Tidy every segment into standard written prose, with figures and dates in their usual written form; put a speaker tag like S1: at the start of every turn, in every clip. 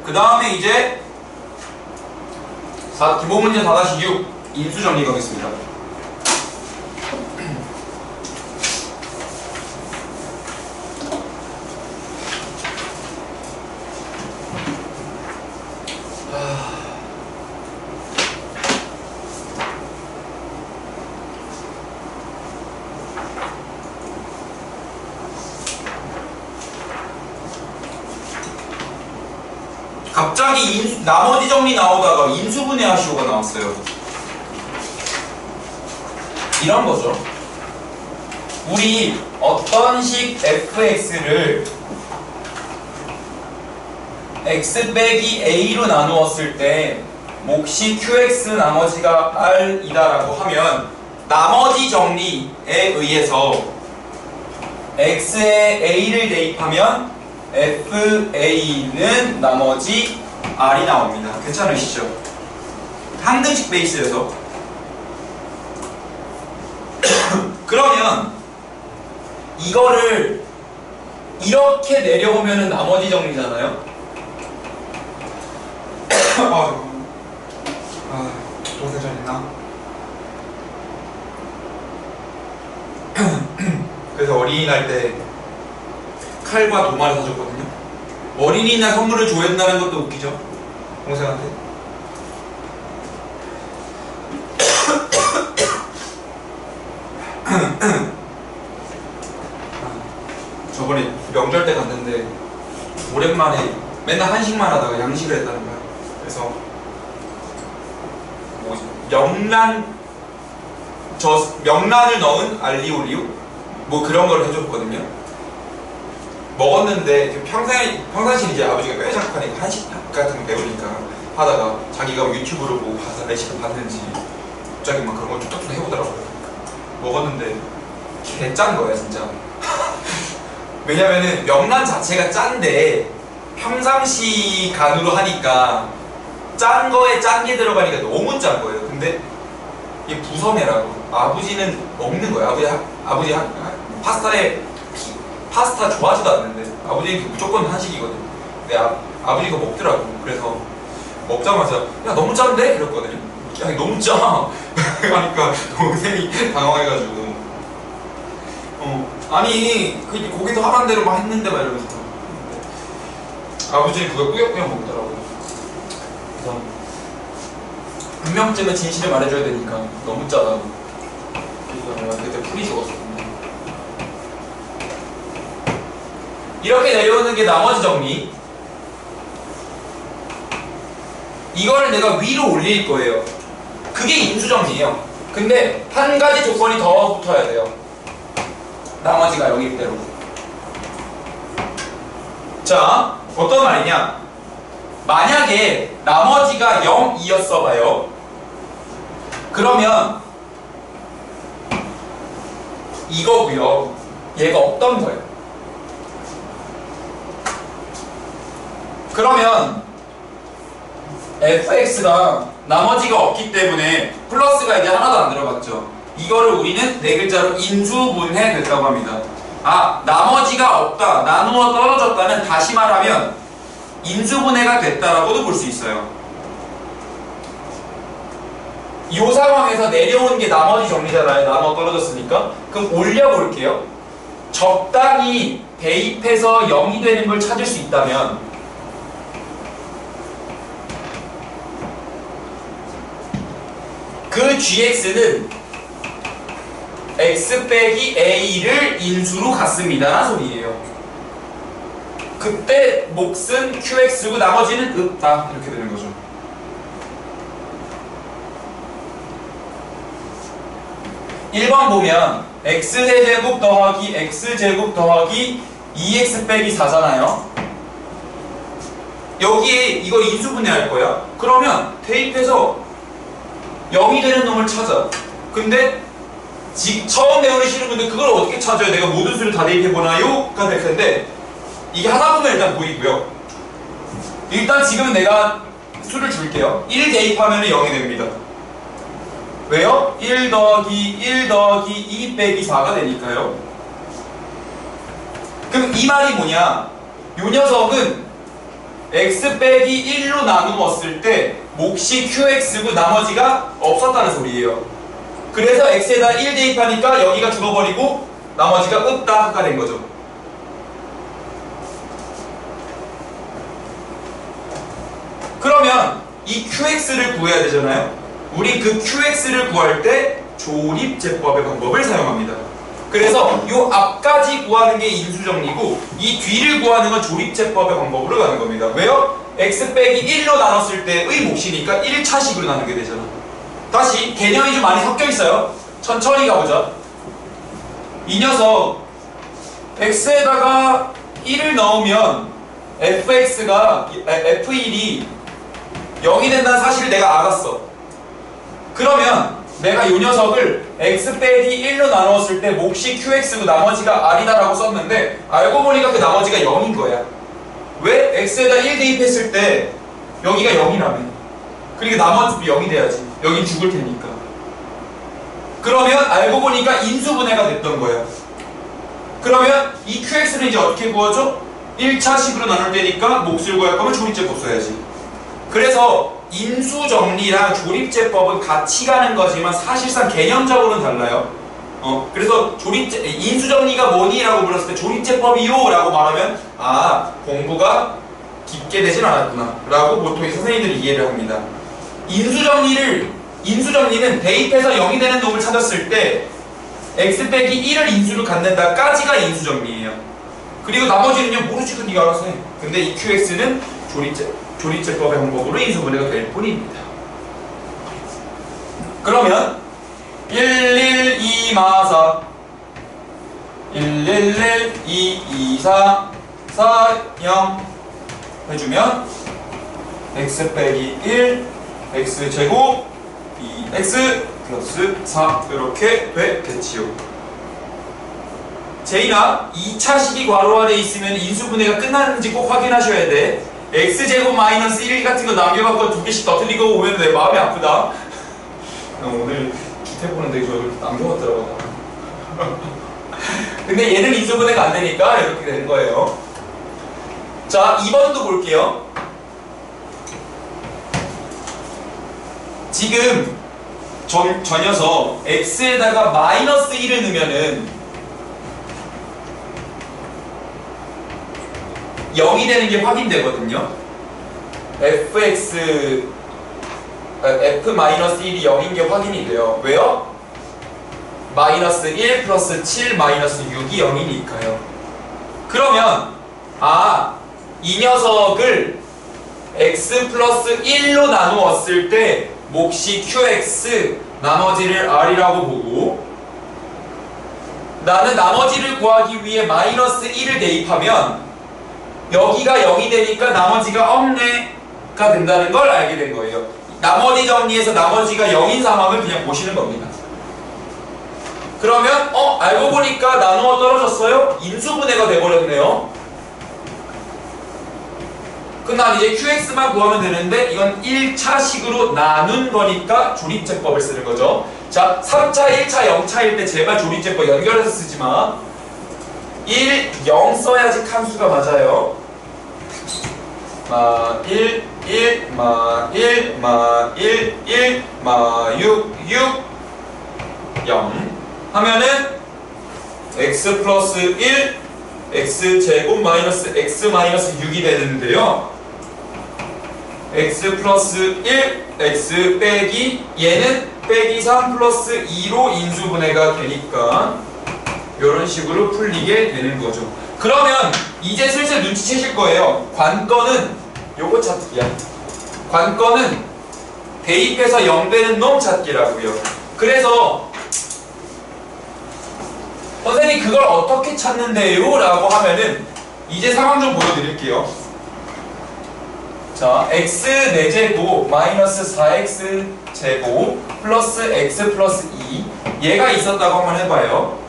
S1: 그 다음에 이제 기본 문제 4-6 인수 정리 가겠습니다. 갑자기 나머지 정리 나오다가 인수분해 하시오가 나왔어요. 이런 거죠. 우리 어떤 식 fx를 x 빼기 a로 나누었을 때 몫이 qx 나머지가 r이다라고 하면 나머지 정리에 의해서 x에 a를 대입하면 fa는 나머지 r이 나옵니다. 괜찮으시죠? 항등식 베이스에서 그러면 이거를 이렇게 내려오면은 나머지 정리잖아요. 동생 잘했나? 그래서 어린이날 때 칼과 도마를 사줬거든요. 어린이날 선물을 줘야된다는 것도 웃기죠? 동생한테. 저번에 명절 때 갔는데 오랜만에 맨날 한식만 하다가 양식을 했다는 거야. 그래서 명란을 넣은 알리올리오? 뭐 그런 걸 해줬거든요. 먹었는데 평상시에 이제 아버지가 꽤 작가니까 한식 같은 거 배우니까 하다가 자기가 유튜브로 뭐 봐서 레시피 봤는지 갑자기 막 그런 걸 툭툭툭 해보더라고요. 먹었는데 개 짠 거야 진짜. 왜냐면은 명란 자체가 짠데 평상시 간으로 하니까 짠 거에 짠 게 들어가니까 너무 짠 거예요. 근데 이게 부서내라고 아버지는 먹는 거예요. 아버지 파스타 좋아하지도 않는데 아버지는 무조건 한식이거든요. 근데 아버지가 먹더라고. 그래서 먹자마자 야 너무 짠데? 이랬거든요. 야 너무 짜. 그러니까 동생이 당황해가지고 아니 고기도 하란 대로 막 했는데 막 이러면서 아버지는 그걸 꾸역꾸역 먹더라고요. 그래서 한 명쯤은 진실을 말해줘야 되니까 너무 짜다고. 그래서 내가 그때 풀이 죽었었는데 이렇게 내려오는 게 나머지 정리. 이거를 내가 위로 올릴 거예요. 그게 인수정리예요. 근데 한 가지 조건이 더 붙어야 돼요. 나머지가 0일 대로. 자, 어떤 말이냐? 만약에 나머지가 0이었어 봐요. 그러면 이거고요. 얘가 없던 거예요. 그러면 fx가 나머지가 없기 때문에 플러스가 이제 하나도 안 들어갔죠. 이거를 우리는 네 글자로 인수분해 됐다고 합니다. 나머지가 없다, 나누어 떨어졌다는 다시 말하면 인수분해가 됐다라고도 볼 수 있어요. 이 상황에서 내려온 게 나머지 정리잖아요. 나누어 떨어졌으니까. 그럼 올려볼게요. 적당히 대입해서 0이 되는 걸 찾을 수 있다면 그 gx는 x 빼기 a를 인수로 갖습니다 라는 소리예요. 그때 몫은 qx고 나머지는 없다 이렇게 되는 거죠. (1번) 보면 x제곱 더하기 x제곱 더하기 2x 빼기 4잖아요. 여기에 이거 인수분해할 거야. 그러면 대입해서 0이 되는 놈을 찾아. 근데 처음 배우시는 분들 그걸 어떻게 찾아요? 내가 모든 수를 다 대입해보나요? 가 될 텐데 이게 하다 보면 일단 보이고요. 일단 지금 내가 수를 줄게요. 1 대입하면 0이 됩니다. 왜요? 1 더하기 1 더하기 2 빼기 4가 되니까요. 그럼 이 말이 뭐냐? 요 녀석은 x 빼기 1로 나누었을 때 몫이 qx고 나머지가 없었다는 소리예요. 그래서 x에다 1 대입하니까 여기가 죽어버리고 나머지가 없다가 된 거죠. 그러면 이 qx를 구해야 되잖아요. 우리 그 qx를 구할 때 조립제법의 방법을 사용합니다. 그래서 이 앞까지 구하는 게 인수정리고 이 뒤를 구하는 건 조립제법의 방법으로 가는 겁니다. 왜요? x 빼기 1로 나눴을 때의 몫이니까 1차식으로 나누게 되잖아. 다시 개념이 좀 많이 섞여 있어요. 천천히 가보자. 이 녀석 x에다가 1을 넣으면 f1이 0이 된다는 사실을 내가 알았어. 그러면 내가 이 녀석을 x 빼기 1로 나누었을 때 몫이 qx고 나머지가 r이다 라고 썼는데 알고 보니까 그 나머지가 0인 거야. 왜? x에다 1 대입했을 때 여기가 0이라며. 그러니까 나머지도 0이 돼야지. 여긴 죽을 테니까. 그러면 알고 보니까 인수분해가 됐던 거야. 그러면 이 qx는 이제 어떻게 구하죠? 1차식으로 나눌 때니까 몫을 구할 거면 조립제법 써야지. 그래서 인수정리랑 조립제법은 같이 가는 거지만 사실상 개념적으로는 달라요. 그래서 인수정리가 뭐니? 라고 물었을 때 조립제법이요 라고 말하면 아, 공부가 깊게 되진 않았구나 라고 보통 선생님들이 이해를 합니다. 인수정리는 대입해서 0이 되는 놈을 찾았을 때 x 빼기 1을 인수로 갖는다까지가 인수정리예요. 그리고 나머지는요 모르지, 네가 알아서 해. 근데 이 qx는 조립제법의 방법으로 인수분해가 될 뿐입니다. 그러면 112마사 1112224 40 해주면 x 빼기 1 x제곱 2x 플러스 4 이렇게 되겠지요. 제이나 2차식이 괄호 안에 있으면 인수분해가 끝났는지 꼭 확인하셔야 돼. x제곱 마이너스 1 같은 거 남겨갖고 2개씩 더 틀리고 오면 내 마음이 아프다. 오늘 주택 보는데 저걸 남겨왔더라고. 근데 얘는 인수분해가 안 되니까 이렇게 되는 거예요. 자, 2번도 볼게요. 지금 저 녀석 x에다가 마이너스 1을 넣으면은 0이 되는 게 확인되거든요. f-1이 0인 게 확인이 돼요. 왜요? 마이너스 1 플러스 7 마이너스 6이 0이니까요. 그러면 이 녀석을 x 플러스 1로 나누었을 때 몫이 qx, 나머지를 r이라고 보고 나는 나머지를 구하기 위해 마이너스 1을 대입하면 여기가 0이 되니까 나머지가 없네가 된다는 걸 알게 된 거예요. 나머지 정리해서 나머지가 0인 상황을 그냥 보시는 겁니다. 그러면 알고 보니까 나누어 떨어졌어요? 인수분해가 돼버렸네요. 그럼 이제 qx만 구하면 되는데 이건 1차식으로 나눈 거니까 조립제법을 쓰는 거죠. 자, 3차, 1차, 0차일 때 제발 조립제법 연결해서 쓰지 마. 1, 0 써야지 칸수가 맞아요. 1, 1, 1, 1, 1, 6, 6, 0 하면은 x 플러스 1, x제곱 마이너스 x 마이너스 6이 되는데요. x 플러스 1, x 빼기 얘는 빼기 3 플러스 2로 인수분해가 되니까 이런 식으로 풀리게 되는 거죠. 그러면 이제 슬슬 눈치채실 거예요. 관건은 요거 찾기야. 관건은 대입해서 0 되는 놈 찾기라고요. 그래서 선생님 그걸 어떻게 찾는데요? 라고 하면은 이제 상황 좀 보여드릴게요. 자, x 4제곱 마이너스 4x 제곱 플러스 x 플러스 2 얘가 있었다고 한번 해봐요.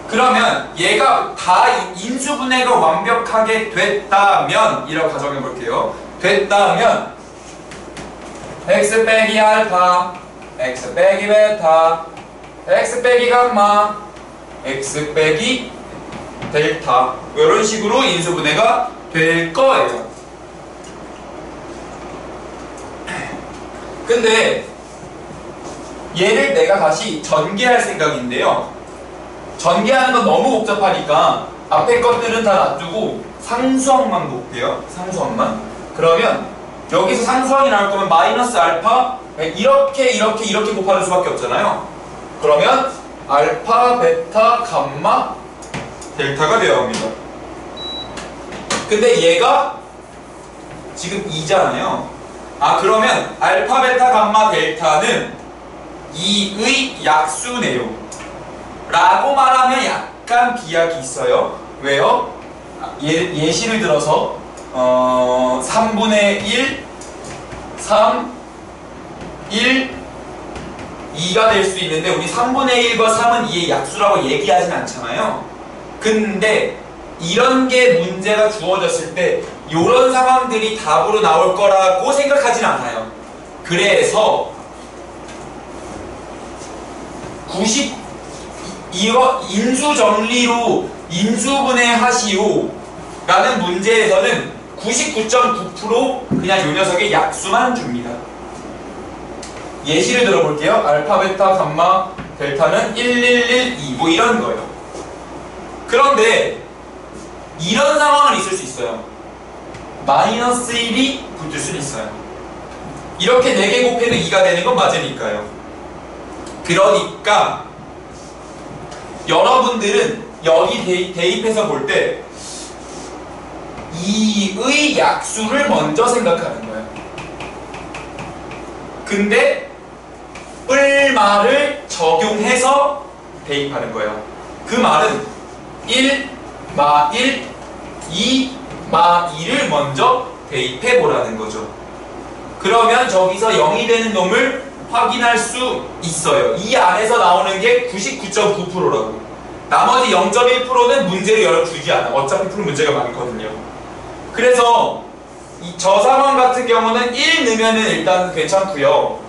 S1: 그러면 얘가 다 인수분해가 완벽하게 됐다면 이라고 가정해 볼게요. 됐다면 x 빼기 알파, x 빼기 베타, x 빼기 감마, x 빼기 델타 이런 식으로 인수분해가 될 거예요. 근데 얘를 내가 다시 전개할 생각인데요. 전개하는 건 너무 복잡하니까 앞에 것들은 다 놔두고 상수항만 볼게요. 상수항만. 그러면 여기서 상수항이 나올 거면 마이너스 알파 이렇게 곱하는 수밖에 없잖아요. 그러면 알파, 베타, 감마, 델타가 되어야 합니다. 근데 얘가 지금 2잖아요. 그러면 알파, 베타, 감마, 델타는 2의 약수네요. 라고 말하면 약간 비약이 있어요. 왜요? 예시를 들어서 3분의 1, 3, 1, 2가 될 수 있는데 우리 3분의 1과 3은 2의 약수라고 얘기하진 않잖아요. 근데 이런 게 문제가 주어졌을 때 이런 상황들이 답으로 나올 거라고 생각하진 않아요. 그래서 이거 인수정리로 인수분해 하시오 라는 문제에서는 99.9% 그냥 요 녀석의 약수만 줍니다. 예시를 들어볼게요. 알파, 베타, 감마, 델타는 1, 1, 1, 2 뭐 이런 거예요. 그런데 이런 상황은 있을 수 있어요. 마이너스 1이 붙을 수는 있어요. 이렇게 4개 곱해도 2가 되는 건 맞으니까요. 그러니까 여러분들은 여기 대입해서 볼 때 2의 약수를 먼저 생각하는 거예요. 근데 뿔말을 적용해서 대입하는 거예요. 그 말은 1, 마 1, 2, 마 2를 먼저 대입해 보라는 거죠. 그러면 저기서 0이 되는 놈을 확인할 수 있어요. 이 안에서 나오는 게 99.9%라고. 나머지 0.1%는 문제를 열어주지 않아. 어차피 풀 문제가 많거든요. 그래서 저 상황 같은 경우는 1 넣으면은 일단 괜찮고요.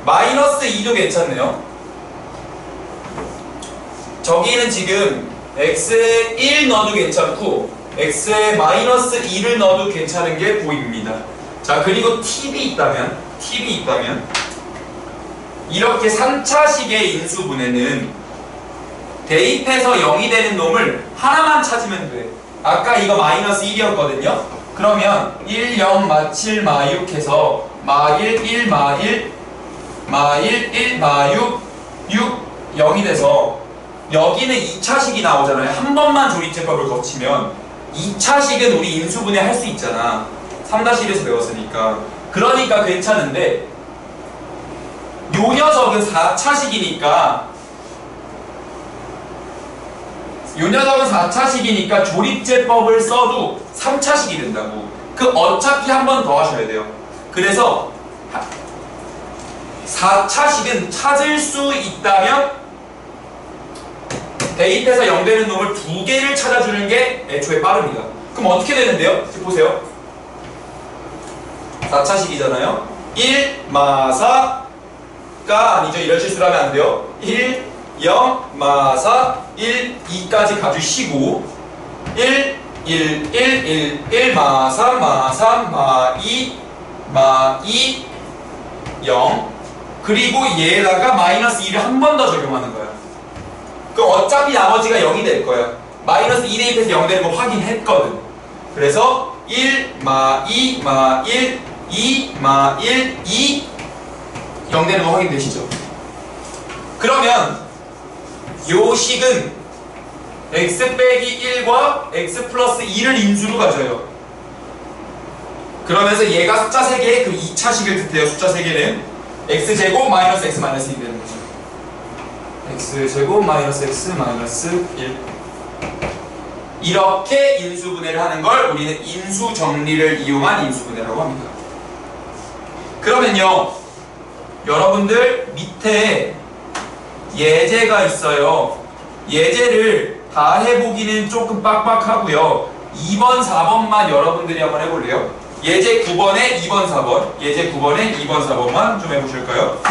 S1: 마이너스 2도 괜찮네요. 저기는 지금 x에 1 넣어도 괜찮고 x에 마이너스 2를 넣어도 괜찮은 게 보입니다. 자, 그리고 팁이 있다면 이렇게 3차식의 인수분해는 대입해서 0이 되는 놈을 하나만 찾으면 돼. 아까 이거 마이너스 1이었거든요. 그러면 1, 0, 마 7, 마 6 해서 마 1, 1, 마 1, 마 1, 1, 마 6, 6, 0이 돼서 여기는 2차식이 나오잖아요. 한 번만 조립제법을 거치면 2차식은 우리 인수분해 할 수 있잖아. 3-1에서 배웠으니까. 그러니까 괜찮은데 요 녀석은 4차식이니까 조립제법을 써도 3차식이 된다고. 어차피 한 번 더 하셔야 돼요. 그래서 4차식은 찾을 수 있다면 대입해서 0 되는 놈을 2개를 찾아주는 게 애초에 빠릅니다. 그럼 어떻게 되는데요? 지금 보세요. 4차식이잖아요. 1, 마 4가 아니죠. 이런 실수를 하면 안 돼요. 1, 0, 마 4, 1, 2까지 가주시고 1, 1, 1, 1, 1, 마 3, 마 3, 마 2, 마 2, 0 그리고 얘에다가 마이너스 2를 한 번 더 적용하는 거야. 그럼 어차피 나머지가 0이 될 거야. 마이너스 2 대입해서 0 되는 거 확인했거든. 그래서 1, 마 2, 마 1, 2, 마 1, 2 0 되는 거 확인되시죠? 그러면 요 식은 x 빼기 1과 x 플러스 2를 인수로 가져요. 그러면서 얘가 숫자 3개의 그 2차식을 뜻해요. 숫자 3개는 x제곱 마이너스 x 마이너스 1이 되는 거죠. x제곱 마이너스 x 마이너스 1 이렇게 인수분해를 하는 걸 우리는 인수정리를 이용한 인수분해라고 합니다. 그러면요, 여러분들 밑에 예제가 있어요. 예제를 다 해보기는 조금 빡빡하고요. 2번, 4번만 여러분들이 한번 해볼래요? 예제 9번에 2번, 4번 예제 9번에 2번, 4번만 좀 해보실까요?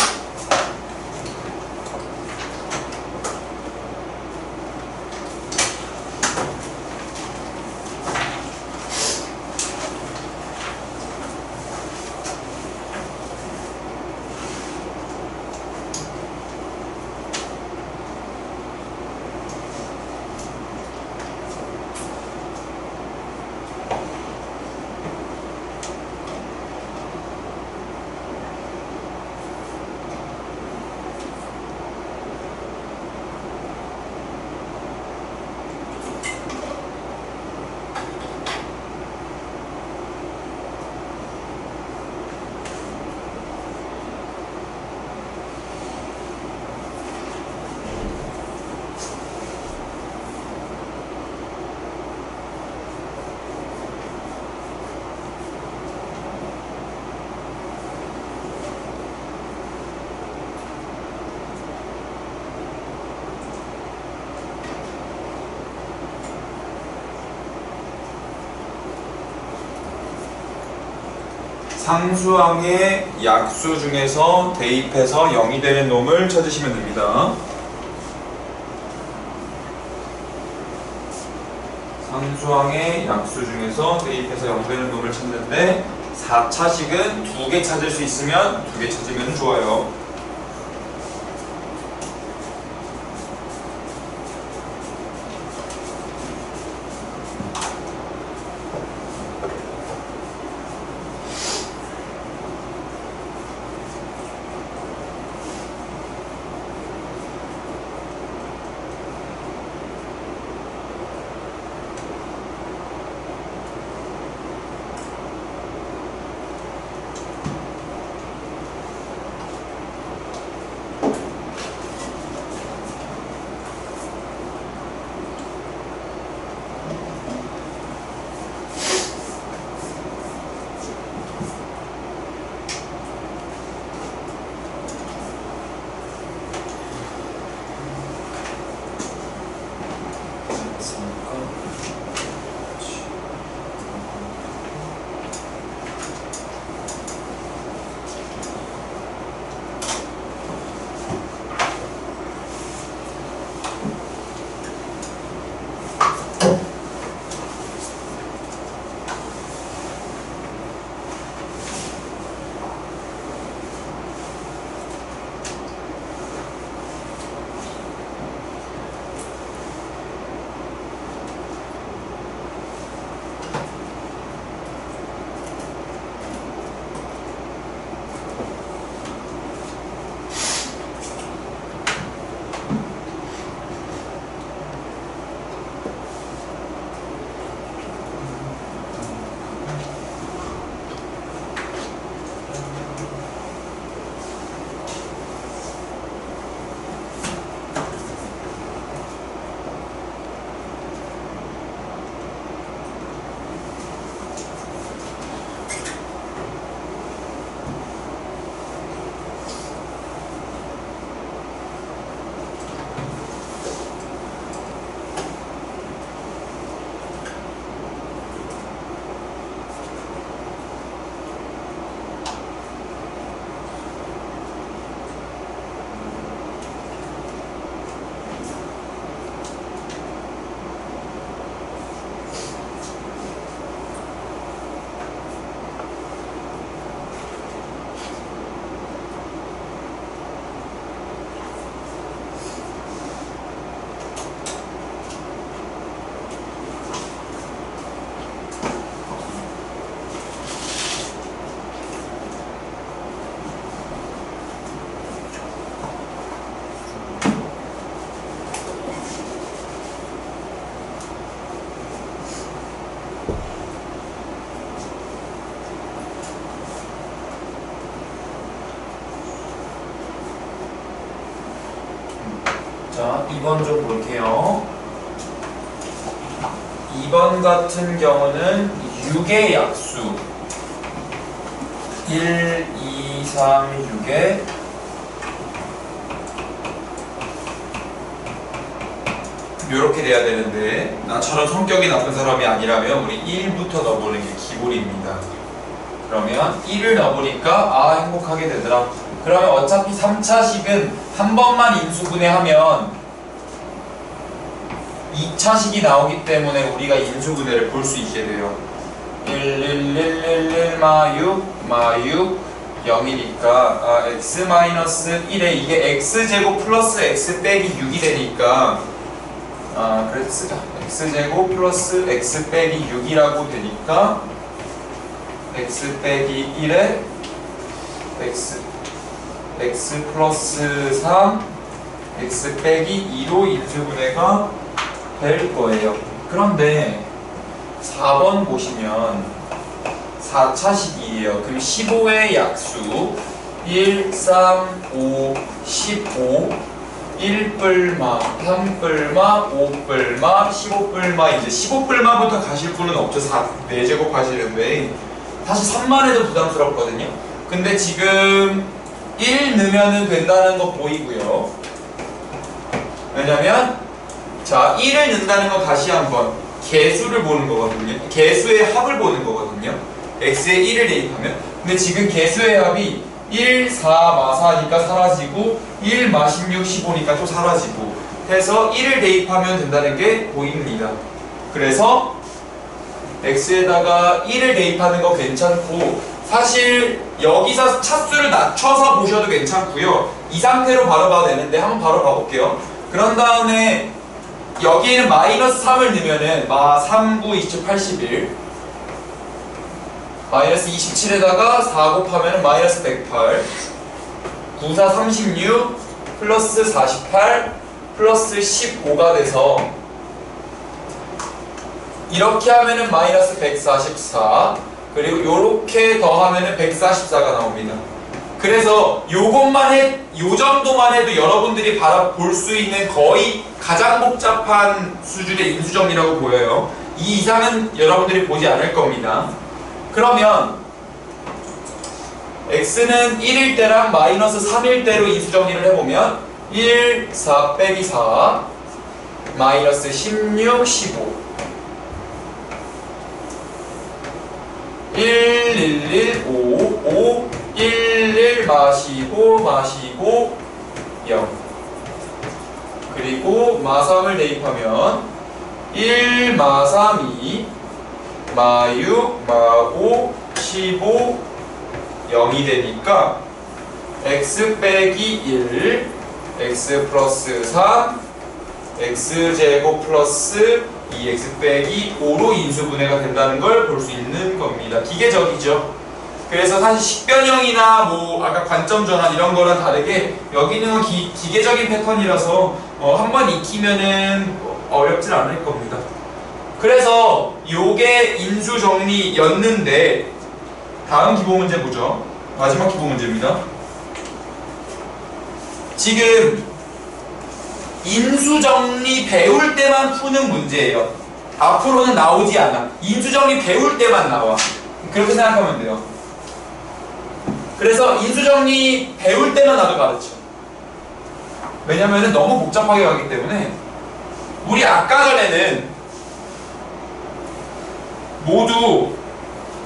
S1: 상수항의 약수 중에서 대입해서 0이 되는 놈을 찾으시면 됩니다. 상수항의 약수 중에서 대입해서 0 되는 놈을 찾는데 4차식은 2개 찾을 수 있으면 2개 찾으면 좋아요. 자, 2번 좀 볼게요. 2번 같은 경우는 6의 약수 1, 2, 3, 6의 이렇게 돼야 되는데 나처럼 성격이 나쁜 사람이 아니라면 우리 1부터 넣어보는 게 기본입니다. 그러면 1을 넣어보니까 아 행복하게 되더라. 그러면 어차피 3차식은 한 번만 인수분해하면 2차식이 나오기 때문에 우리가 인수분해를 볼 수 있게 돼요. 1, 1, 1, 1, 1, 마 6, 마 6, 0이니까 x-1에 이게 x제곱 플러스 x 빼기 6이 되니까 그래서 쓰자. x제곱 플러스 x 빼기 6이라고 되니까 x 빼기 1에 x 플러스 3 x 빼기 2로 인수분해가 될 거예요. 그런데 4번 보시면 4차식이에요. 그럼 15의 약수 1, 3, 5, 15 1뿔마, 3뿔마, 5뿔마, 15뿔마. 이제 15뿔마부터 가실 분은 없죠. 4제곱 하시는데 사실 3만 해도 부담스럽거든요. 근데 지금 1 넣으면 된다는 거 보이고요. 왜냐면 자 1을 넣는다는 건 다시 한번 개수를 보는 거거든요. 개수의 합을 보는 거거든요. x에 1을 대입하면 근데 지금 개수의 합이 1, 4, 마 4니까 사라지고 1, 마 16, 15니까 또 사라지고 해서 1을 대입하면 된다는 게 보입니다. 그래서 x에다가 1을 대입하는 거 괜찮고 사실 여기서 차수를 낮춰서 보셔도 괜찮고요. 이 상태로 바로 봐도 되는데 한번 바로 봐볼게요. 그런 다음에 여기에는 마이너스 3을 넣으면은 마 3, 9, 27, 81 마이너스 27에다가 4 곱하면 마이너스 108 9, 4, 36 플러스 48 플러스 15가 돼서 이렇게 하면은 마이너스 144 그리고 요렇게 더하면은 144가 나옵니다. 그래서 요 정도만 해도 여러분들이 볼 수 있는 거의 가장 복잡한 수준의 인수정리라고 보여요. 이 이상은 여러분들이 보지 않을 겁니다. 그러면 x는 1일 때랑 마이너스 3일 때로 인수정리를 해보면 1, 4 빼기 4 마이너스 16, 15 1, 1, 1, 5, 5 1, 1 마시고 0 그리고 마 3을 대입하면 1, 마 3, 2 마 6, 마 5, 15 0이 되니까 x 빼기 1 x 플러스 3 x제곱 플러스 2x 빼기 5로 인수분해가 된다는 걸 볼 수 있는 겁니다. 기계적이죠. 그래서 사실 식변형이나 뭐 아까 관점 전환 이런 거랑 다르게 여기는 기계적인 패턴이라서 한번 익히면은 어렵진 않을 겁니다. 그래서 요게 인수정리였는데 다음 기본문제 보죠. 마지막 기본문제입니다. 지금 인수정리 배울 때만 푸는 문제예요. 앞으로는 나오지 않아. 인수정리 배울 때만 나와. 그렇게 생각하면 돼요. 그래서 인수정리 배울 때만 나도 가르쳐. 왜냐면은 너무 복잡하게 가기 때문에 우리 아까 전에는 모두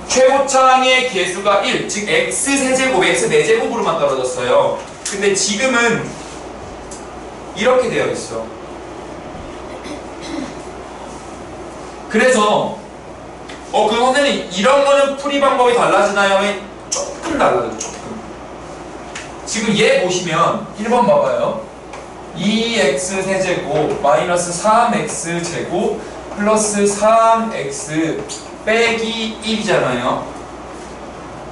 S1: 최고차항의 개수가 1, 즉 x세제곱, x4제곱으로만 떨어졌어요. 근데 지금은 이렇게 되어 있어. 그래서 그 선생님 이런 거는 풀이 방법이 달라지나요? 조금 달라요. 조금. 지금 얘 보시면 1번 봐봐요. 2x 세제곱 마이너스 3x 제곱 플러스 3x 빼기 1이잖아요.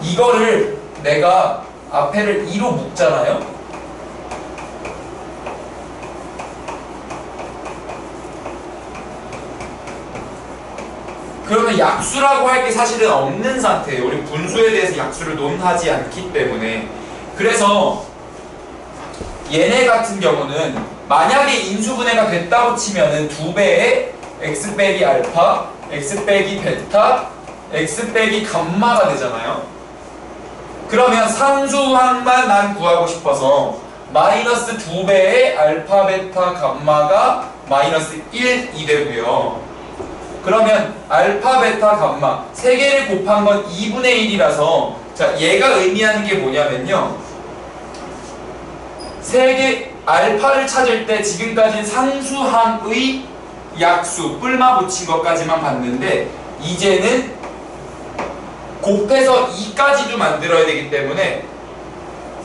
S1: 이거를 내가 앞에를 2로 묶잖아요. 그러면 약수라고 할 게 사실은 없는 상태예요. 우리 분수에 대해서 약수를 논하지 않기 때문에. 그래서 얘네 같은 경우는 만약에 인수분해가 됐다고 치면은 2배의 x 빼기 알파, x 빼기 베타, x 빼기 감마가 되잖아요. 그러면 상수항만 난 구하고 싶어서 마이너스 2배의 알파, 베타, 감마가 마이너스 1이 되고요. 그러면 알파, 베타, 감마 세 개를 곱한 건 2분의 1이라서 자, 얘가 의미하는 게 뭐냐면요. 세 개 알파를 찾을 때 지금까지는 상수항의 약수, 뿔마 붙인 것까지만 봤는데 이제는 곱해서 2까지도 만들어야 되기 때문에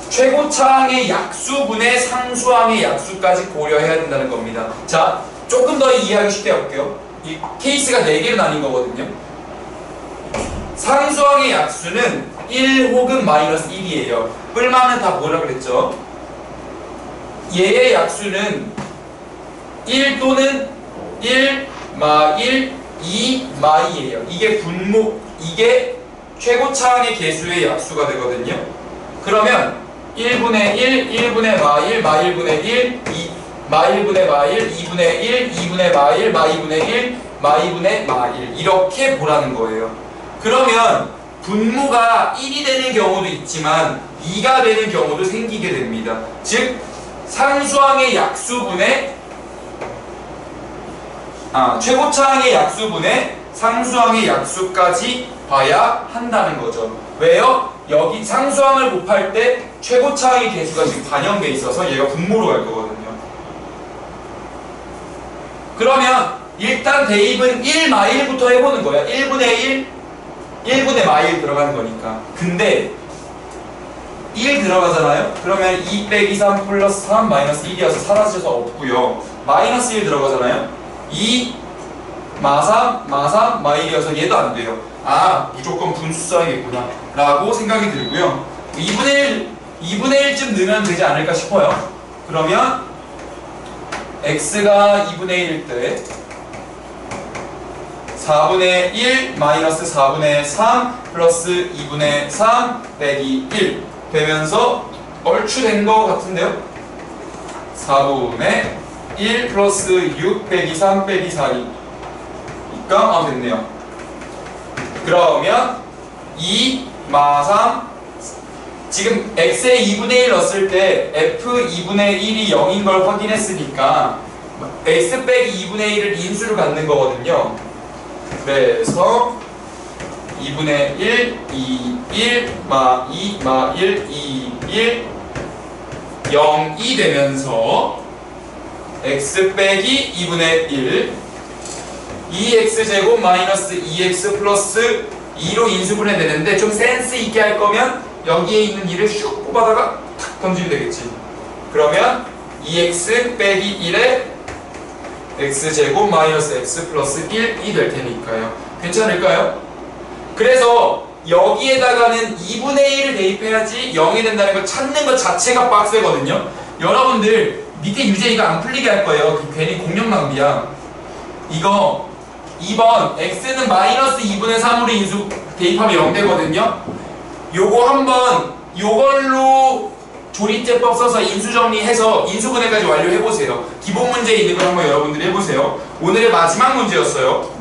S1: 최고차항의 약수분의 상수항의 약수까지 고려해야 된다는 겁니다. 자, 조금 더 이해하기 쉽게 해볼게요. 이 케이스가 4개로 나뉜 거거든요. 상수항의 약수는 1 혹은 마이너스 1이에요. 뿔마는 다 뭐라 그랬죠? 얘의 약수는 1 또는 1, 마 1, 2, 마 2예요. 이게 최고차항의 개수의 약수가 되거든요. 그러면 1분의 1, 1분의 마 1, 마 1분의 1, 2, 마 1분의 마 1, 2분의 1, 2분의 마 1, 마 2분의 1, 마 2분의 마 1 이렇게 보라는 거예요. 그러면 분모가 1이 되는 경우도 있지만 2가 되는 경우도 생기게 됩니다. 즉 상수항의 약수분의 최고차항의 약수분의 상수항의 약수까지 봐야 한다는 거죠. 왜요? 여기 상수항을 곱할 때 최고차의 개수가 지금 반영돼 있어서 얘가 분모로 갈 거거든요. 그러면 일단 대입은 1마일부터 해보는 거야. 1분의 1, 1분의 마일 들어가는 거니까. 근데 1 들어가잖아요? 그러면 2 빼기 3 플러스 3 마이너스 1이어서 사라져서 없고요. 마이너스 1 들어가잖아요? 2 마3 마3 마일이어서 얘도 안 돼요. 아, 무조건 분수 써야겠구나 라고 생각이 들고요. 2분의 1쯤 넣으면 되지 않을까 싶어요. 그러면 x가 2분의 1일 때 4분의 1 마이너스 4분의 3 플러스 2분의 3 빼기 1 되면서 얼추 된 거 같은데요? 4분의 1 플러스 6 빼기 3 빼기 4니까 됐네요. 그러면 2 마3 지금 x에 2분의 1 넣었을 때 f 2분의 1이 0인 걸 확인했으니까 x 빼기 2분의 1을 인수를 갖는 거거든요. 그래서 2분의 1, 2, 1, 마 2, 마 1, 2, 1 0이 되면서 x 빼기 2분의 1 2x제곱 마이너스 2x 플러스 2로 인수분해 되는데 좀 센스 있게 할 거면 여기에 있는 2를 슉 뽑아다가 탁 던지면 되겠지. 그러면 2x 빼기 1에 x제곱 마이너스 x 플러스 1이 될 테니까요. 괜찮을까요? 그래서 여기에다가는 2분의 1을 대입해야지 0이 된다는 걸 찾는 것 자체가 빡세거든요. 여러분들 밑에 유제 이거 안 풀리게 할 거예요. 괜히 공력 낭비야. 이거 2번 x는 마이너스 2분의 3으로 인수 대입하면 0 되거든요. 요거 한번 요걸로 조리제법 써서 인수정리해서 인수분해까지 완료해보세요. 기본 문제에 있는 걸 한번 여러분들이 해보세요. 오늘의 마지막 문제였어요.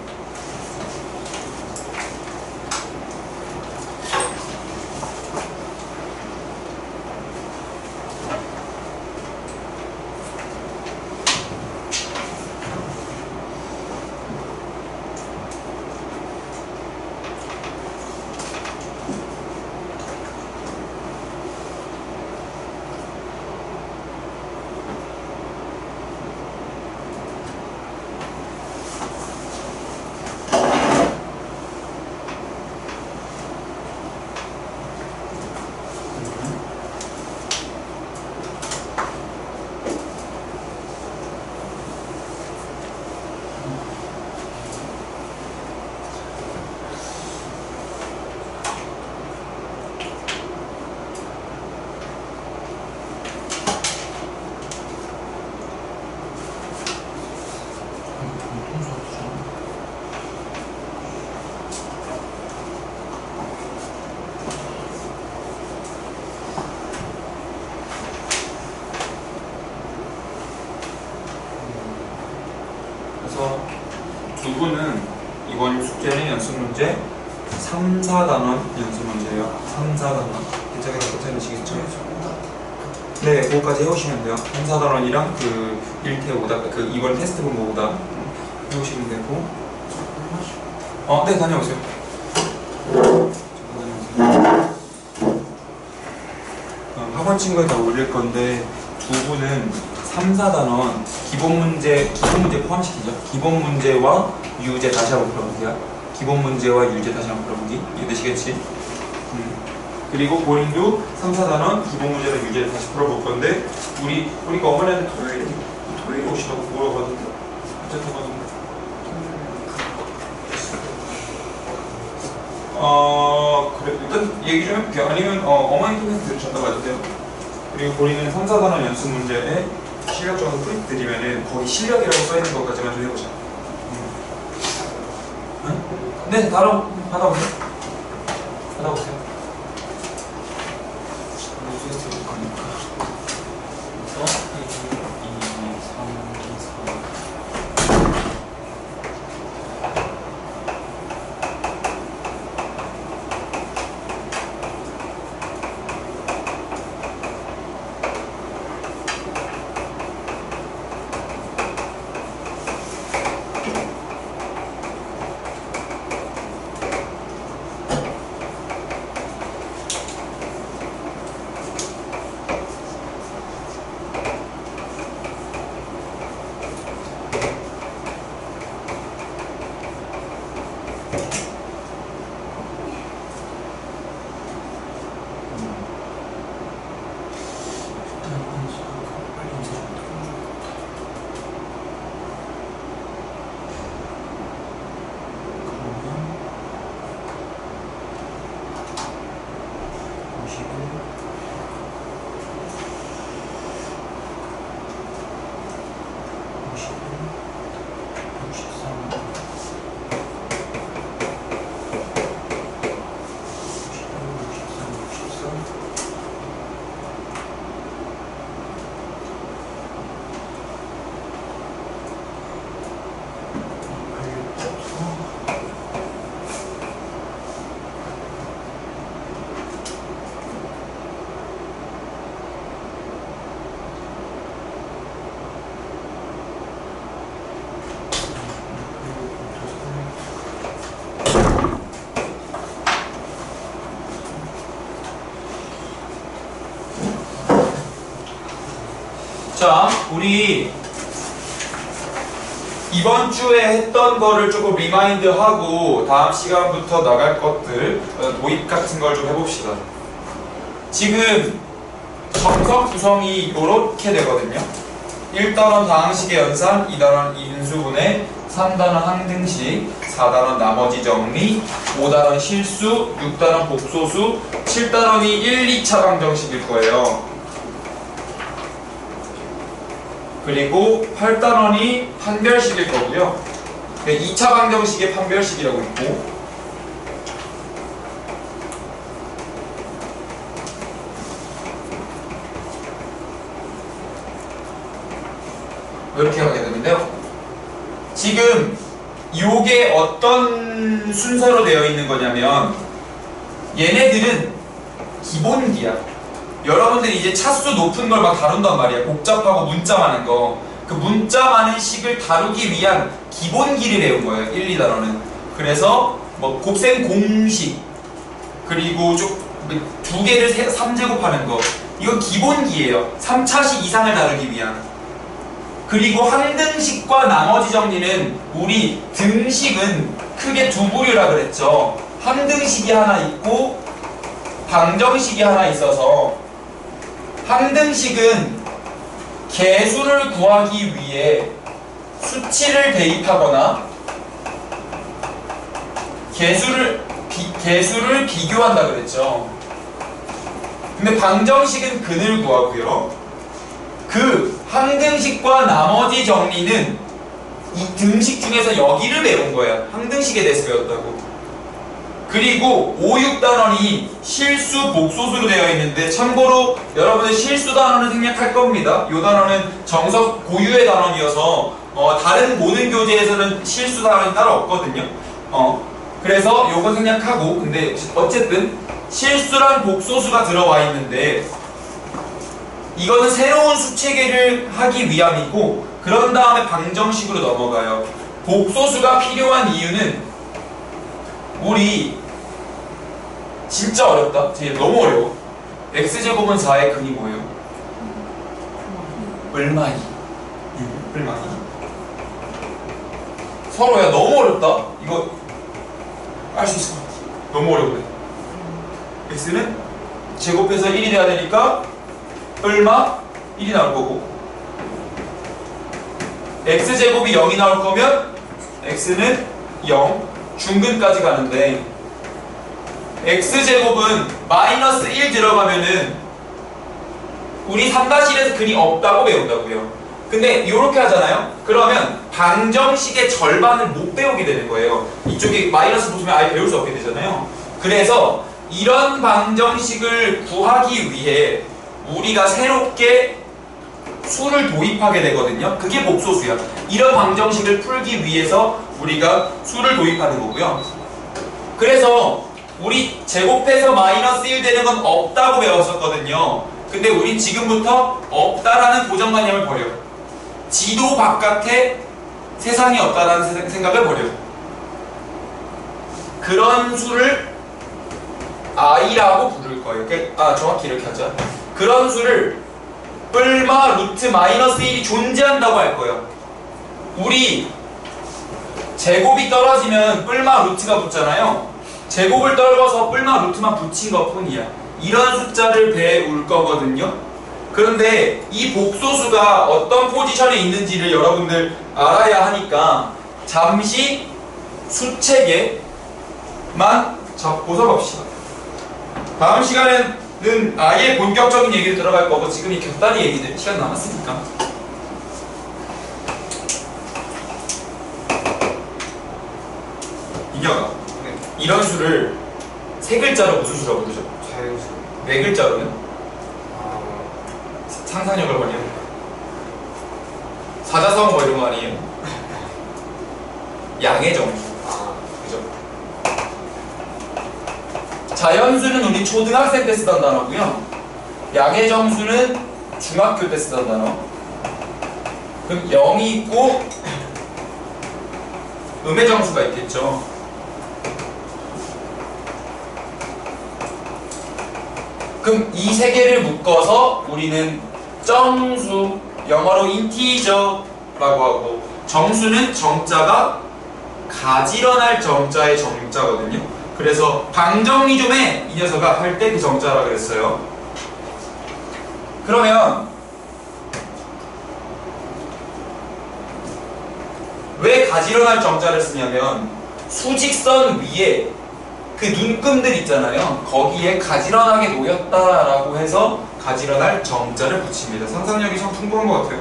S1: 두 분은 이번 숙제는 연습 문제 3, 4단원 연습 문제예요. 3, 4단원 괜찮으시겠죠? 네, 그거까지 해오시면 돼요. 3, 4단원이랑 그 1태 오다 그 이번 테스트 본거 오다 해오시면 되고. 네, 다녀오세요. 학원 친구에 다 올릴 건데 두 분은 3, 4단원 기본 문제 포함시키죠. 기본 문제와 유제 다시 한번 풀어보기야. 기본 문제와 유제 다시 한번 풀어보기. 이해되시겠지? 그리고 본인도 3, 4단원 기본 문제랑 유제를 다시 풀어볼 건데 우리가 어머니한테 토요일에 오시라고 뭐라고 하던데? 어쨌든 그래 일단 얘기 좀 해볼게요. 아니면 어머니 통해서 들으셨다고 하도 돼요. 그리고 본인은 3, 4단원 연습 문제에 실력적으로 프리트 드리면은 거기 실력이라고 써있는 것까지만 좀 해보자. 응? 네, 받아보세요. 받아보세요. 자, 우리 이번 주에 했던 거를 조금 리마인드하고 다음 시간부터 나갈 것들 도입 같은 걸 좀 해봅시다. 지금 정석 구성이 이렇게 되거든요. 1단원 다항식의 연산, 2단원 인수분해, 3단원 항등식, 4단원 나머지 정리, 5단원 실수, 6단원 복소수, 7단원이 1, 2차 방정식일 거예요. 그리고 8단원이 판별식일 거고요. 2차 방정식의 판별식이라고 있고, 이렇게 하게 되는데요. 지금 이게 어떤 순서로 되어 있는 거냐면 얘네들은 기본기야. 여러분들이 이제 차수 높은 걸 막 다룬단 말이야. 복잡하고 문자 많은 거. 그 문자 많은 식을 다루기 위한 기본기를 배운 거예요. 1, 2단원은. 그래서 뭐 곱셈 공식, 그리고 두 개를 3제곱하는 거. 이건 기본기예요. 3차식 이상을 다루기 위한. 그리고 항등식과 나머지 정리는 우리 등식은 크게 두 부류라 그랬죠. 항등식이 하나 있고 방정식이 하나 있어서, 항등식은 개수를 구하기 위해 수치를 대입하거나 개수를 비교한다 그랬죠. 근데 방정식은 근을 구하고요. 그 항등식과 나머지 정리는 이 등식 중에서 여기를 배운 거야. 항등식에 대해서 배웠다고. 그리고 5, 6단원이 실수, 복소수로 되어 있는데, 참고로 여러분들 실수 단원을 생략할 겁니다. 이 단원은 정석 고유의 단원이어서 다른 모든 교재에서는 실수 단원이 따로 없거든요. 그래서 요거 생략하고, 근데 어쨌든 실수랑 복소수가 들어와 있는데 이거는 새로운 수체계를 하기 위함이고, 그런 다음에 방정식으로 넘어가요. 복소수가 필요한 이유는 우리 진짜 어렵다. 너무 어려워. x제곱은 4의 근이 뭐예요? 얼마이? 얼마이? 서로야 너무 어렵다. 이거 알 수 있을 것 같아. 너무 어려워. x는 제곱해서 1이 돼야 되니까 얼마? 1이 나올 거고, x제곱이 0이 나올 거면 x는 0, 중근까지 가는데, x제곱은 마이너스 1 들어가면은 우리 3-1에서 근이 없다고 배운다고요. 근데 이렇게 하잖아요. 그러면 방정식의 절반을 못 배우게 되는 거예요. 이쪽에 마이너스 붙으면 아예 배울 수 없게 되잖아요. 그래서 이런 방정식을 구하기 위해 우리가 새롭게 수를 도입하게 되거든요. 그게 복소수야. 이런 방정식을 풀기 위해서 우리가 수를 도입하는 거고요. 그래서 우리 제곱해서 마이너스 1 되는 건 없다고 배웠었거든요. 근데 우린 지금부터 없다라는 고정관념을 버려. 지도 바깥에 세상이 없다라는 생각을 버려. 그런 수를 i라고 부를 거예요. 정확히 이렇게 하자. 그런 수를 뿔마 루트 마이너스 1이 존재한다고 할 거예요. 우리 제곱이 떨어지면 뿔마 루트가 붙잖아요. 제곱을 떨궈서 뿔마 루트만 붙인 것 뿐이야. 이런 숫자를 배울 거거든요. 그런데 이 복소수가 어떤 포지션에 있는지를 여러분들 알아야 하니까 잠시 수책에만 잡고서 봅시다. 다음 시간에는 아예 본격적인 얘기를 들어갈 거고 지금 이 곁다리 얘기들 시간 남았으니까 이겨가. 이런 수를 세 글자로 무슨 수라고 부르죠?
S2: 자연수.
S1: 네 글자로는? 상상력을 벌려. 사자성어 뭐 이런 거 아니에요? 양의 정수. 그죠? 자연수는 우리 초등학생 때 쓰던 단어고요. 양의 정수는 중학교 때 쓰던 단어. 그럼 0이 있고 음의 정수가 있겠죠. 그럼 이 세 개를 묶어서 우리는 정수, 영어로 인티저라고 하고, 정수는 정자가 가지런할 정자의 정자거든요. 그래서 방정리 좀 해! 이 녀석아 할 때 그 정자라 그랬어요. 그러면 왜 가지런할 정자를 쓰냐면 수직선 위에 그 눈금들 있잖아요. 거기에 가지런하게 놓였다라고 해서 가지런할 정자를 붙입니다. 상상력이 참 풍부한 것 같아요.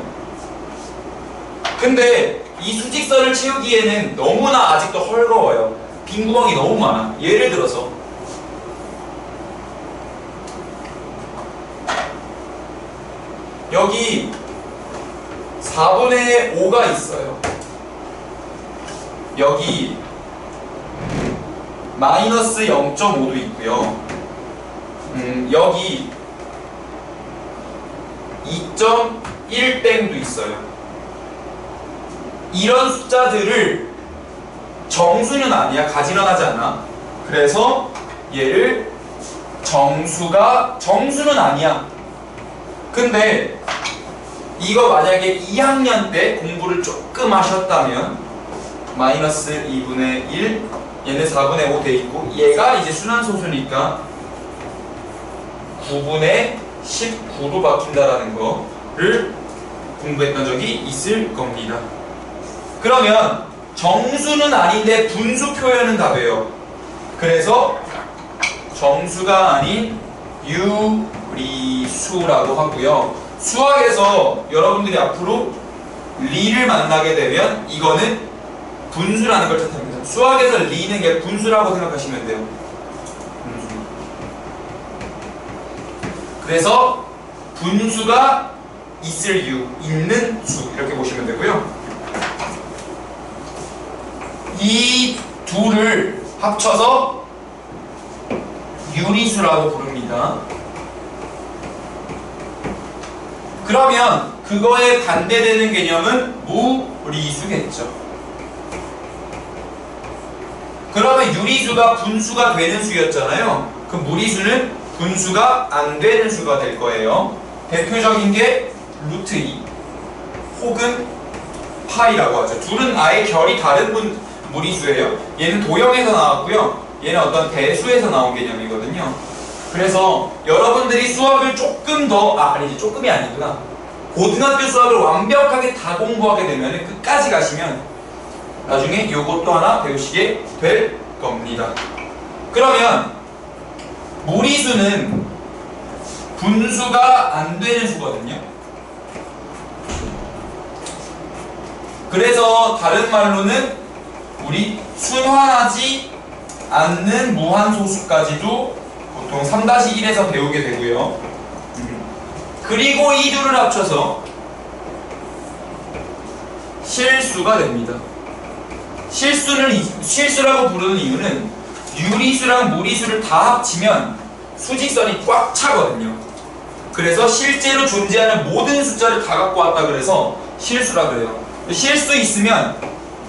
S1: 근데 이 수직선을 채우기에는 너무나 아직도 헐거워요. 빈 구멍이 너무 많아. 예를 들어서 여기 4분의 5가 있어요. 여기 마이너스 0.5도 있고요. 여기 2.1땡도 있어요. 이런 숫자들을 정수는 아니야. 가지런하지 않아. 그래서 얘를 정수는 아니야. 근데 이거 만약에 2학년 때 공부를 조금 하셨다면 마이너스 2분의 1, 얘는 4분의 5 돼 있고, 얘가 이제 순환소수니까 9분의 19로 바뀐다라는 거를 공부했던 적이 있을 겁니다. 그러면 정수는 아닌데 분수 표현은 다 돼요. 그래서 정수가 아닌 유리수라고 하고요. 수학에서 여러분들이 앞으로 리를 만나게 되면 이거는 분수라는 걸 뜻합니다. 수학에서 리는 게 분수라고 생각하시면 돼요. 분수. 그래서 분수가 있을 유, 있는 수 이렇게 보시면 되고요. 이 둘을 합쳐서 유리수라고 부릅니다. 그러면 그거에 반대되는 개념은 무리수겠죠. 그러면 유리수가 분수가 되는 수였잖아요. 그 무리수는 분수가 안 되는 수가 될 거예요. 대표적인 게 루트 2 혹은 파이라고 하죠. 둘은 아예 결이 다른 무리수예요. 얘는 도형에서 나왔고요. 얘는 어떤 대수에서 나온 개념이거든요. 그래서 여러분들이 수학을 조금 더, 아니지, 조금이 아니구나. 고등학교 수학을 완벽하게 다 공부하게 되면 끝까지 가시면 나중에 이것도 하나 배우시게 될 겁니다. 그러면 무리수는 분수가 안 되는 수거든요. 그래서 다른 말로는 우리 순환하지 않는 무한소수까지도 보통 3-1에서 배우게 되고요. 그리고 이 둘을 합쳐서 실수가 됩니다. 실수라고 부르는 이유는 유리수랑 무리수를 다 합치면 수직선이 꽉 차거든요. 그래서 실제로 존재하는 모든 숫자를 다 갖고 왔다 그래서 실수라 그래요. 실수 있으면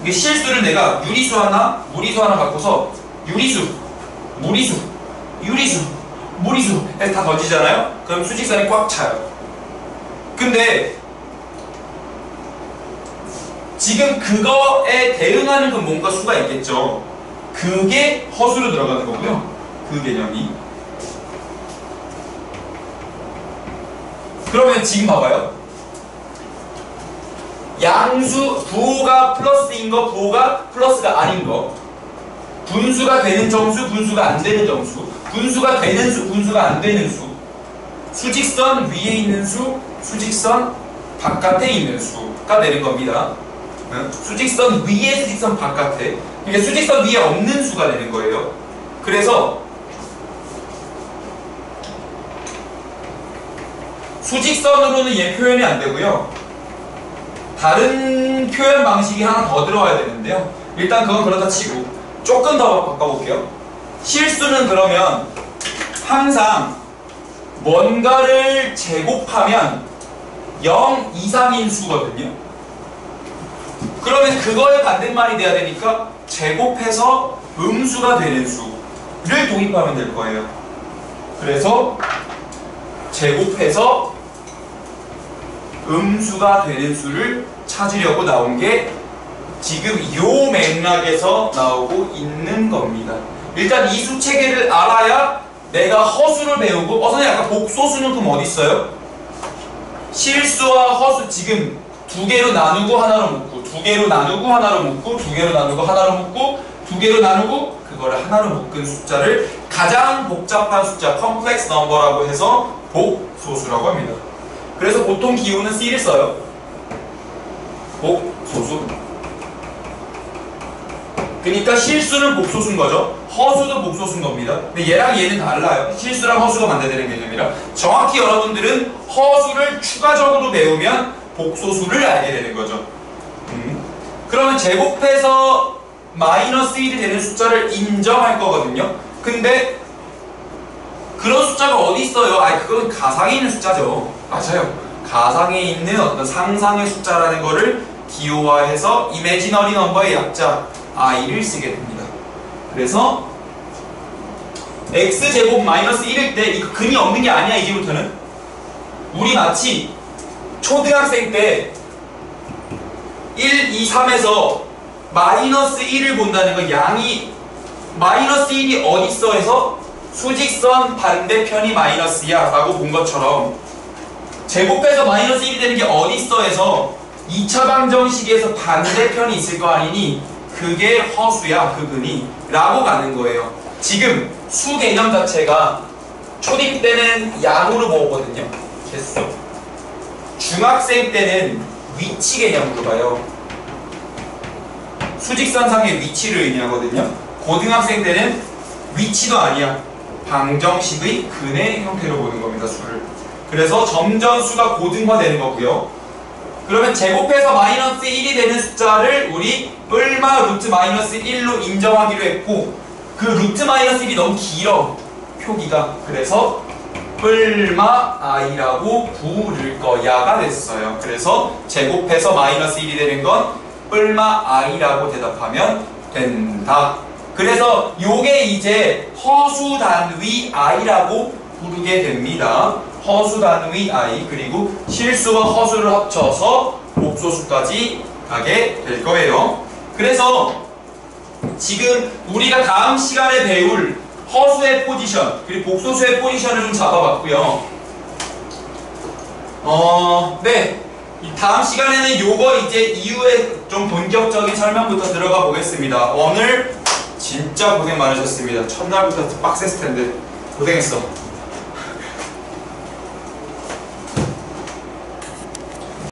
S1: 이게 실수를 내가 유리수 하나, 무리수 하나 바꿔서 유리수, 무리수, 유리수, 무리수 해서 다 던지잖아요? 그럼 수직선이 꽉 차요. 근데 지금 그거에 대응하는 그 뭔가 수가 있겠죠. 그게 허수로 들어가는 거고요. 그 개념이. 그러면 지금 봐봐요. 양수, 부호가 플러스인 거, 부호가 플러스가 아닌 거, 분수가 되는 정수, 분수가 안 되는 정수, 분수가 되는 수, 분수가 안 되는 수, 수직선 위에 있는 수, 수직선 바깥에 있는 수가 되는 겁니다. 수직선 위에, 수직선 바깥에. 이게 수직선 위에 없는 수가 되는 거예요. 그래서 수직선으로는 얘 표현이 안 되고요. 다른 표현 방식이 하나 더 들어와야 되는데요. 일단 그건 그렇다 치고 조금 더 바꿔볼게요. 실수는 그러면 항상 뭔가를 제곱하면 0 이상인 수거든요. 그러면 그거의 반대말이 돼야 되니까 제곱해서 음수가 되는 수를 도입하면 될 거예요. 그래서 제곱해서 음수가 되는 수를 찾으려고 나온 게 지금 요 맥락에서 나오고 있는 겁니다. 일단 이 수 체계를 알아야 내가 허수를 배우고 선생님 아까 복소수는 그럼 어디 있어요? 실수와 허수 지금 두 개로 나누고 하나로 묶고 두 개로 나누고 하나로 묶고 두 개로 나누고 하나로 묶고 두 개로 나누고 그거를 하나로 묶은 숫자를 가장 복잡한 숫자 컴플렉스 넘버라고 해서 복소수라고 합니다. 그래서 보통 기호는 C를 써요. 복소수. 그러니까 실수는 복소수인 거죠. 허수도 복소수인 겁니다. 근데 얘랑 얘는 달라요. 실수랑 허수가 반대되는 개념이라 정확히 여러분들은 허수를 추가적으로 배우면 복소수를 알게 되는 거죠. 그러면 제곱해서 마이너스 1이 되는 숫자를 인정할 거거든요. 근데 그런 숫자가 어디 있어요? 그건 가상에 있는 숫자죠. 맞아요. 가상에 있는 어떤 상상의 숫자라는 거를 기호화해서 이미지너리 넘버의 약자 i를 쓰게 됩니다. 그래서 x제곱 마이너스 1일 때 이거 근이 없는 게 아니야. 이제부터는 우리 마치 초등학생 때 1, 2, 3에서 마이너스 1을 본다는 건 양이 마이너스 1이 어딨어 해서 수직선 반대편이 마이너스야 라고 본 것처럼 제곱해서 마이너스 1이 되는 게 어딨어 해서 2차 방정식에서 반대편이 있을 거 아니니 그게 허수야 그 근이 라고 가는 거예요. 지금 수 개념 자체가 초딩 때는 양으로 보거든요. 개수. 중학생 때는 위치 개념으로 봐요. 수직선상의 위치를 의미하거든요. 고등학생 때는 위치도 아니야. 방정식의 근의 형태로 보는 겁니다. 수를. 그래서 점점 수가 고등화되는 거고요. 그러면 제곱해서 마이너스 1이 되는 숫자를 우리 뿔마 루트 마이너스 1로 인정하기로 했고 그 루트 마이너스 1이 너무 길어. 표기가. 그래서 뿔마 i라고 부를 거야가 됐어요. 그래서 제곱해서 마이너스 1이 되는 건 뿔마 i라고 대답하면 된다. 그래서 요게 이제 허수 단위 i라고 부르게 됩니다. 허수 단위 i 그리고 실수와 허수를 합쳐서 복소수까지 가게 될 거예요. 그래서 지금 우리가 다음 시간에 배울 허수의 포지션 그리고 복소수의 포지션을 좀 잡아봤고요. 네. 다음 시간에는 요거 이제 이후에 좀 본격적인 설명부터 들어가 보겠습니다. 오늘 진짜 고생 많으셨습니다. 첫날부터 빡셌을 텐데 고생했어.